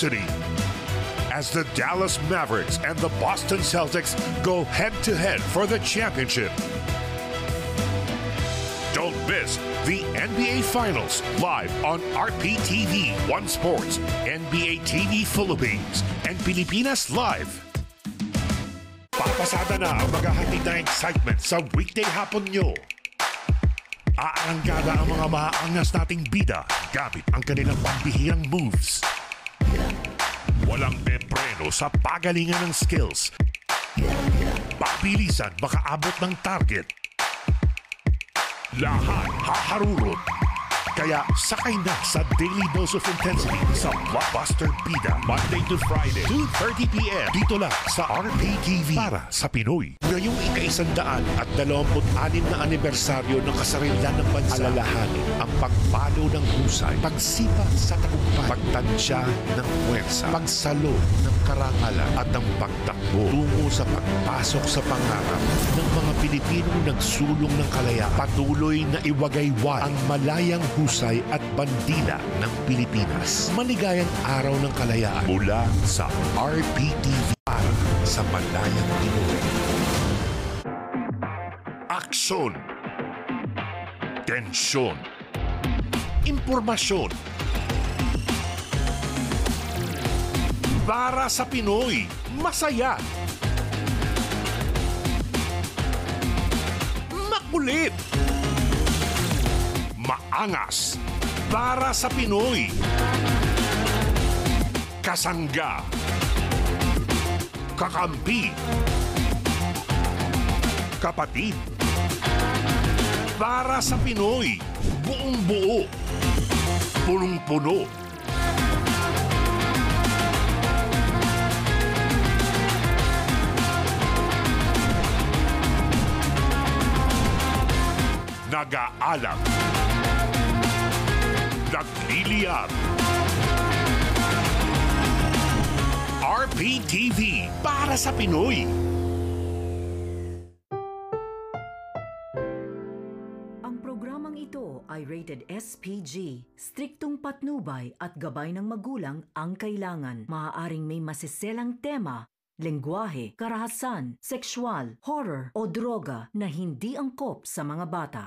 intensity as the Dallas Mavericks and the Boston Celtics go head-to-head for the championship. Don't miss the NBA Finals live on RPTV, One Sports, NBA TV Philippines, and Pilipinas Live. Papasada na ang maghahatid ng excitement sa weekday hapon nyo. Aarangkada ang mga maaangas nating bida gamit ang kanilang pambihirang moves. Walang pepreno sa pagalingan ng skills. Pabilisan makaabot ng target. Lahat haharurot. Kaya sakay na sa Daily Dose of Intensity sa Blockbuster Bida, Monday to Friday, 2:30 p.m. Dito lang sa RPTV para sa Pinoy. Ngayong ika-126 na anibersaryo ng kasarilan ng bansa, alalahanin ang pagpalo ng husay, pagsipa sa tagumpay, pagtansya ng puwersa, pagsalo ng karangalan at ang pagtakbo tungo sa pagpasok sa pangarap ng mga Pilipinong nagsulong ng kalayaan. Patuloy na iwagayway ang malayang husay at bandila ng Pilipinas. Maligayang araw ng kalayaan mula sa RPTV para sa malayang Pinoy. Aksyon, tensyon, impormasyon. Para sa Pinoy, masaya, makulit, maangas. Para sa Pinoy, kasangga, kakampi, kapatid. Para sa Pinoy, buong buo, punong-puno. Nag-aalam, nagliliyab. RPTV para sa Pinoy. Ang programang ito ay rated SPG. Striktong patnubay at gabay ng magulang ang kailangan. Maaaring may masiselang tema, lengguwahe, karahasan, sexual, horror o droga na hindi angkop sa mga bata.